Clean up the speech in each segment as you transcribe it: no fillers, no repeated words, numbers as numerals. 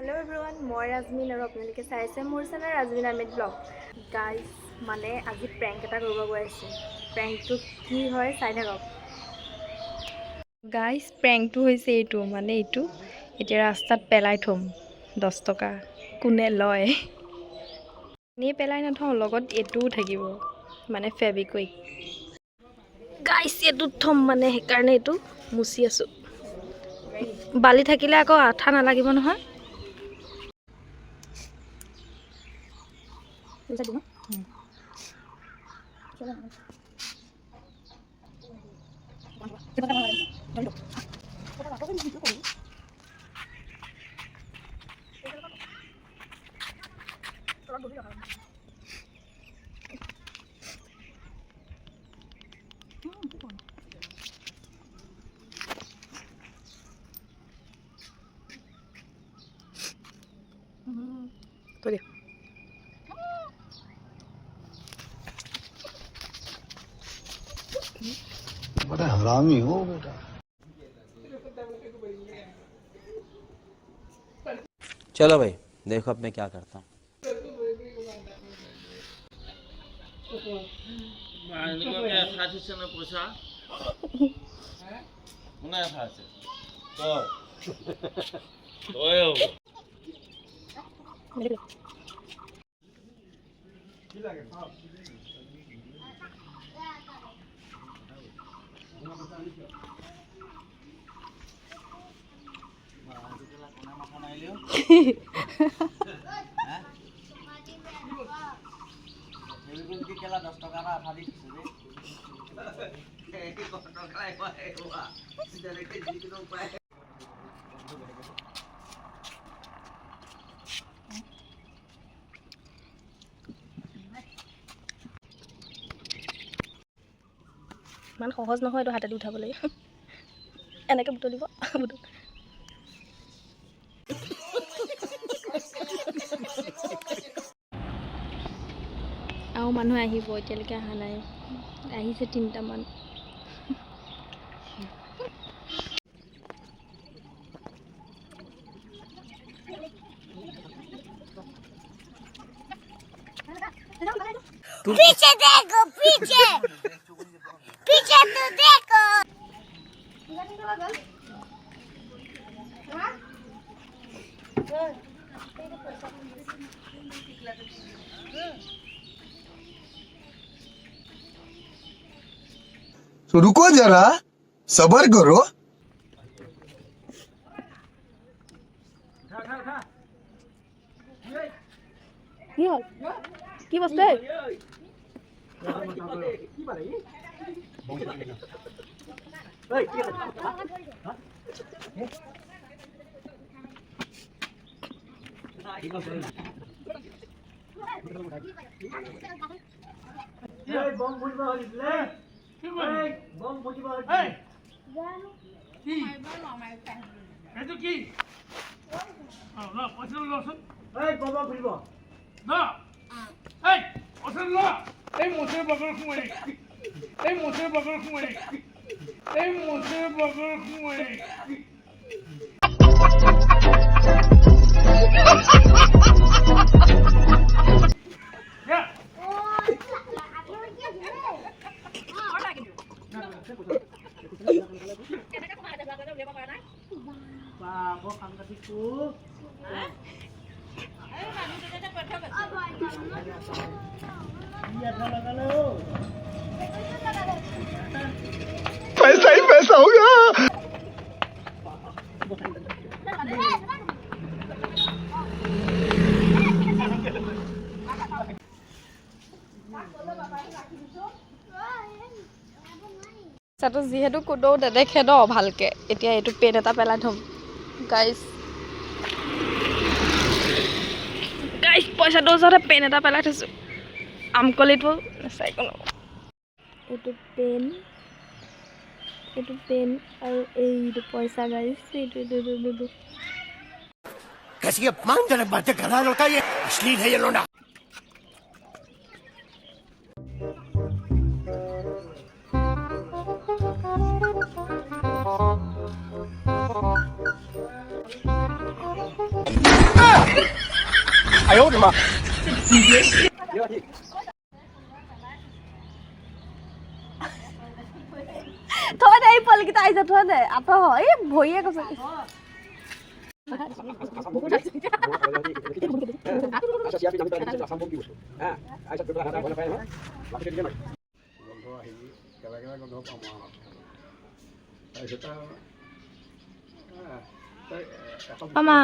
Hello everyone मैं राजमीन और आपलोके चाइছে मोर channel राजमीन आर्मिड blog guys माने आज प्रैंक एटा करब गई आछो प्रैंकটো की হয় চাই থাকক गाइस प्रैंकটো হৈছে এটো মানে এটো এতিয়া ৰাস্তাত পেলাই থম 10 টকা কোনে লয় নি পেলাই নথও লগত এটো থাকিব মানে ফেভিকুইক गाइस এটো থম মানে হে কাৰণে এটো মুছি আছো বালি থাকিলে আকৌ আঠা না লাগিব নহয় Bisa dulu. Coba. Coba kan lagi. Dulu. Coba apa kan gitu kok. Coba dulu ya kan. Tuh dia. बड़ा हरामी हो बेटा चलो भाई देखो अब मैं क्या करता हूँ মান সহজ নহয় তো হাতে উঠাব লাগে এনেকে বুটলিব বুটল আও মানুহ আহিব এতিয়ালৈকে আহা নাই আহিছে 3টা মান पीछे देखो पीछे पीछे तो देखो तो रुको जरा सबर करो কি বস্তু पैसा ही पैसा होगा চাটো যেহেতু কোডো দেখে ন ভালকে এতিয়া এটো পেন এটা পেলাই থম গাইস পয়সা 2000 পেন এটা পেলাই থৈছো আমকলিটো চাই কোন এটো পেন আৰু এইটো পয়সা গাইস এইটো कैसी अपमानजनक बातें कर रहा है लड़का ये अश्लील है ये लोना থৈ দে এই পোৱালিকেইটা আহিছে থৈ দে আঁতৰ হ এই ভৰিয়ে কৈছে মামা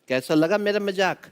कैसा लगा मेरा मजाक